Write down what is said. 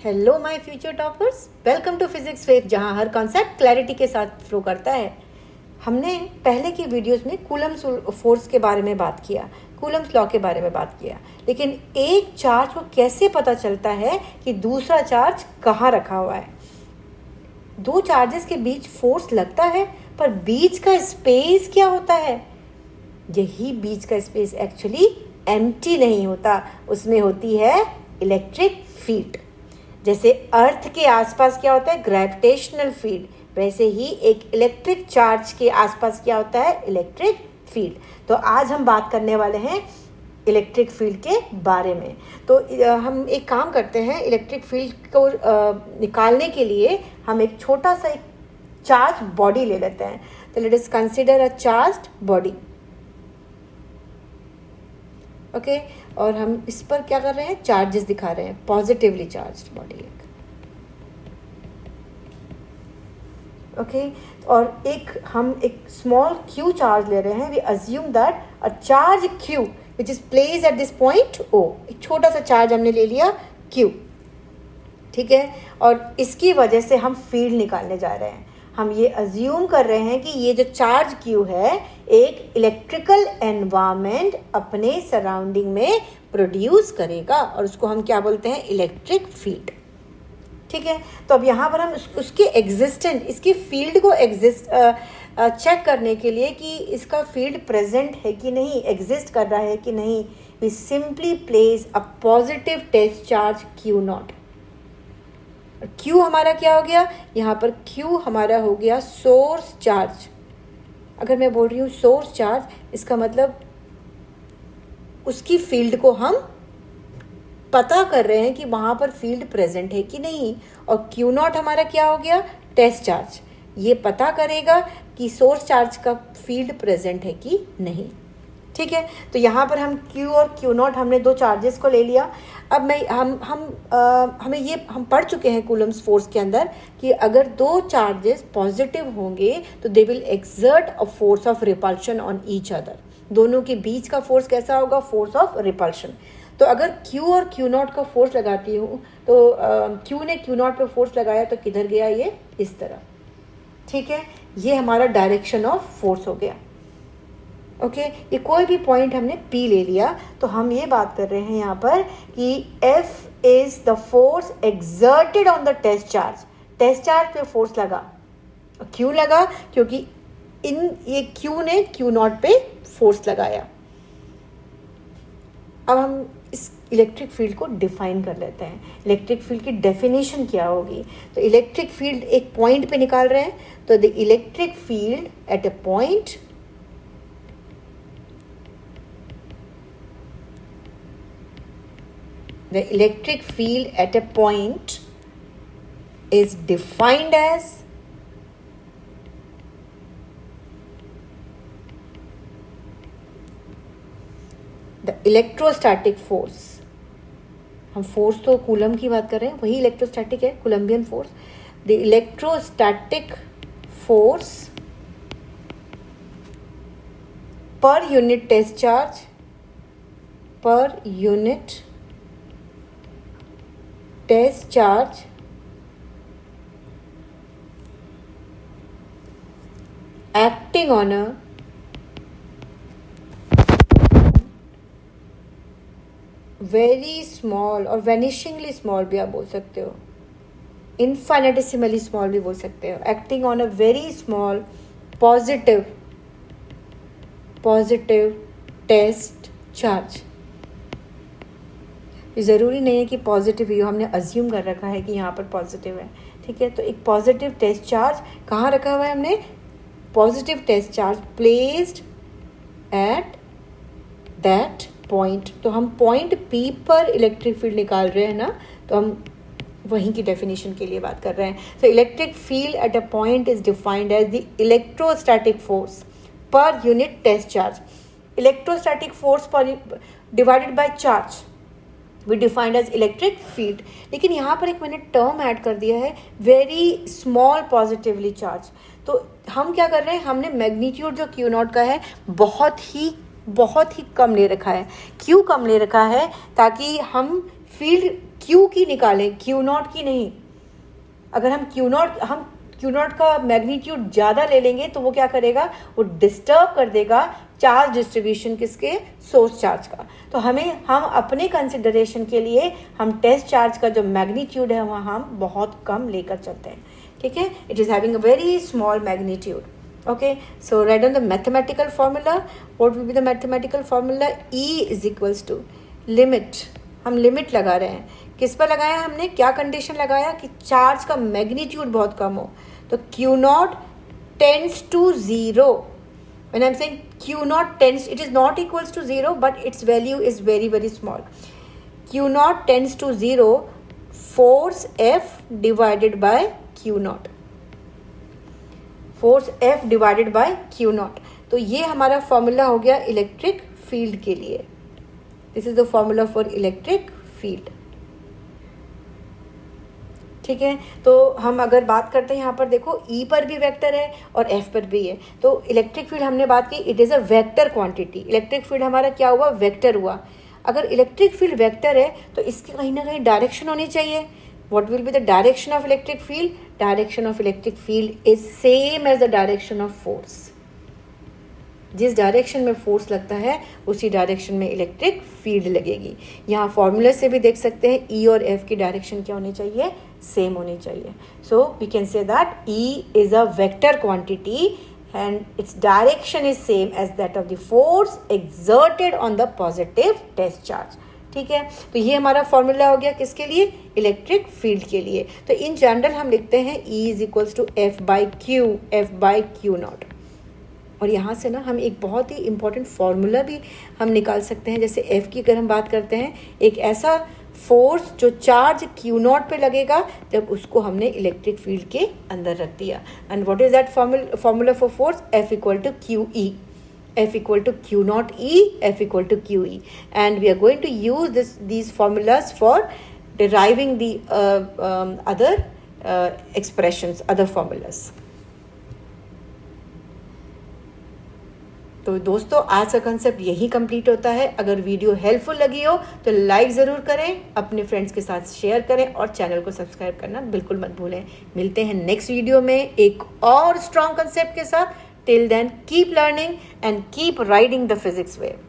Hello my future toppers, welcome to physics wave, जहां हर concept clarity के साथ फ्लो करता है। हमने पहले की वीडियोस में कूलम्स फोर्स के बारे में बात किया, कूलम्स लॉ के बारे में बात किया, लेकिन एक चार्ज को कैसे पता चलता है कि दूसरा चार्ज कहाँ रखा हुआ है। दो चार्जेस के बीच फोर्स लगता है, पर बीच का स्पेस क्या होता है? यही बीच का स्पेस एक्चुअली एम्प्टी नहीं होता, उसमें होती है इलेक्ट्रिक फील्ड। जैसे अर्थ के आसपास क्या होता है? Gravitational field. वैसे ही एक इलेक्ट्रिक चार्ज के आसपास क्या होता है? Electric field. तो आज हम बात करने वाले हैं इलेक्ट्रिक फील्ड के बारे में। तो हम एक काम करते हैं, इलेक्ट्रिक फील्ड को निकालने के लिए हम एक छोटा सा एक चार्ज बॉडी ले लेते हैं। तो let us consider a charged body. Okay, और हम इस पर क्या कर रहे हैं? चार्जेस दिखा रहे हैं, पॉजिटिवली चार्ज्ड बॉडी। ओके, और हम एक स्मॉल क्यू चार्ज ले रहे हैं। We assume that a charge Q which is placed at this point O. एक छोटा सा चार्ज हमने ले लिया क्यू, ठीक है, और इसकी वजह से हम फील्ड निकालने जा रहे हैं। हम ये अज्यूम कर रहे हैं कि ये जो चार्ज क्यू है एक इलेक्ट्रिकल एनवायरनमेंट अपने सराउंडिंग में प्रोड्यूस करेगा, और उसको हम क्या बोलते हैं? Electric field. ठीक है, तो अब यहाँ पर हम उसके एग्जिस्टेंट, इसकी फील्ड को चेक करने के लिए कि इसका फील्ड प्रेजेंट है कि नहीं, एग्जिस्ट कर रहा है कि नहीं, we simply place a positive test charge Q naught. Q हमारा क्या हो गया? यहाँ पर क्यू हमारा हो गया सोर्स चार्ज। अगर मैं बोल रही हूँ सोर्स चार्ज, इसका मतलब उसकी फील्ड को हम पता कर रहे हैं कि वहाँ पर फील्ड प्रेजेंट है कि नहीं। और क्यू नॉट हमारा क्या हो गया? Test charge. ये पता करेगा कि सोर्स चार्ज का फील्ड प्रेजेंट है कि नहीं। ठीक है, तो यहाँ पर हम Q और Q नॉट, हमने दो चार्जेस को ले लिया। अब मैं हमें ये हम पढ़ चुके हैं कूलम्स फोर्स के अंदर कि अगर दो चार्जेस पॉजिटिव होंगे तो they will exert a force of repulsion on each other. दोनों के बीच का फोर्स कैसा होगा? Force of repulsion. तो अगर Q और Q नॉट का फोर्स लगाती हूँ तो Q ने Q नॉट पर फोर्स लगाया तो किधर गया? ये इस तरह। ठीक है, ये हमारा डायरेक्शन ऑफ फोर्स हो गया। ओके, ये कोई भी पॉइंट हमने P ले लिया, तो हम ये बात कर रहे हैं यहाँ पर कि F is the force exerted on the test charge. Test charge पे फोर्स लगा, क्यों लगा? क्योंकि ये Q ने Q नॉट पे फोर्स लगाया। अब हम इस इलेक्ट्रिक फील्ड को डिफाइन कर लेते हैं। इलेक्ट्रिक फील्ड की डेफिनेशन क्या होगी? तो इलेक्ट्रिक फील्ड एक पॉइंट पे निकाल रहे हैं, तो the electric field at a point the electric field at a point is defined as the electrostatic force। हम फोर्स तो कूलम की बात कर रहे हैं, वही इलेक्ट्रोस्टैटिक है, Coulombian force. The electrostatic force per unit test charge, per unit test charge acting on a very small और vanishingly small भी आप बोल सकते हो, infinitesimally small भी बोल सकते हो, acting on a very small positive test charge. ज़रूरी नहीं है कि पॉजिटिव ही हो, हमने अज्यूम कर रखा है कि यहाँ पर पॉजिटिव है। ठीक है, तो एक पॉजिटिव टेस्ट चार्ज कहाँ रखा हुआ है हमने? Positive test charge placed at that point. तो हम पॉइंट P पर इलेक्ट्रिक फील्ड निकाल रहे हैं ना, तो हम वहीं की डेफिनेशन के लिए बात कर रहे हैं। तो electric field at a point is defined as the electrostatic force per unit test charge. Electrostatic force per divided by charge we defined as electric field. लेकिन यहाँ पर एक मैंने टर्म ऐड कर दिया है, वेरी स्मॉल पॉजिटिवली चार्ज। तो हम क्या कर रहे हैं? हमने मैग्नीट्यूड जो Q नॉट का है बहुत ही कम ले रखा है। क्यों कम ले रखा है? ताकि हम फील्ड क्यू की निकालें, क्यू नॉट की नहीं। अगर हम क्यू नॉट का मैग्नीट्यूड ज़्यादा ले लेंगे तो वो क्या करेगा, वो डिस्टर्ब कर देगा चार्ज डिस्ट्रीब्यूशन किसके, सोर्स चार्ज का। तो हम अपने कंसिडरेशन के लिए हम टेस्ट चार्ज का जो मैग्नीट्यूड है वहाँ हम बहुत कम लेकर चलते हैं, ठीक है। It is having a very small magnitude. Okay, so write down the mathematical formula. What will be the mathematical formula? E is equals to limit. हम लिमिट लगा रहे हैं, किस पर लगाया हमने, क्या कंडीशन लगाया कि चार्ज का मैग्नीट्यूड बहुत कम हो। तो Q naught tends to zero. When I'm saying Q naught tends, it is not equals to zero, but its value is very very small. Q naught tends to zero, force F divided by Q नॉट, force F divided by Q naught. तो ये हमारा formula हो गया electric field के लिए। This is the formula for electric field, ठीक है। तो हम अगर बात करते हैं यहाँ पर देखो E पर भी वेक्टर है और F पर भी है। तो इलेक्ट्रिक फील्ड हमने बात की, it is a vector quantity. Electric field हमारा क्या हुआ, वेक्टर हुआ। अगर इलेक्ट्रिक फील्ड वेक्टर है तो इसकी कहीं ना कहीं डायरेक्शन होनी चाहिए। What will be the direction of electric field? Direction of electric field is same as the direction of force. जिस डायरेक्शन में फोर्स लगता है उसी डायरेक्शन में इलेक्ट्रिक फील्ड लगेगी। यहाँ फॉर्मूले से भी देख सकते हैं E और F की डायरेक्शन क्या होनी चाहिए, सेम होनी चाहिए। So we can say that E is a vector quantity and its direction is same as that of the force exerted on the positive test charge, ठीक है। तो ये हमारा फॉर्मूला हो गया किसके लिए, इलेक्ट्रिक फील्ड के लिए। तो इन जनरल हम लिखते हैं E is equals to F by Q naught. और यहाँ से ना हम एक बहुत ही इंपॉर्टेंट फार्मूला भी हम निकाल सकते हैं। जैसे F की अगर हम बात करते हैं, एक ऐसा फोर्स जो चार्ज Q नॉट पे लगेगा जब उसको हमने इलेक्ट्रिक फील्ड के अंदर रख दिया। And what is that formula for force, F equal to Q E, F equal to Q naught E, F equal to QE, and we are going to use these formulas for deriving the other expressions, other formulas. तो दोस्तों आज का concept यही complete होता है। अगर video helpful लगी हो तो लाइक ज़रूर करें, अपने फ्रेंड्स के साथ शेयर करें और चैनल को सब्सक्राइब करना बिल्कुल मत भूलें। मिलते हैं नेक्स्ट वीडियो में एक और स्ट्रॉन्ग कंसेप्ट के साथ। Till then, keep learning and keep riding the physics wave.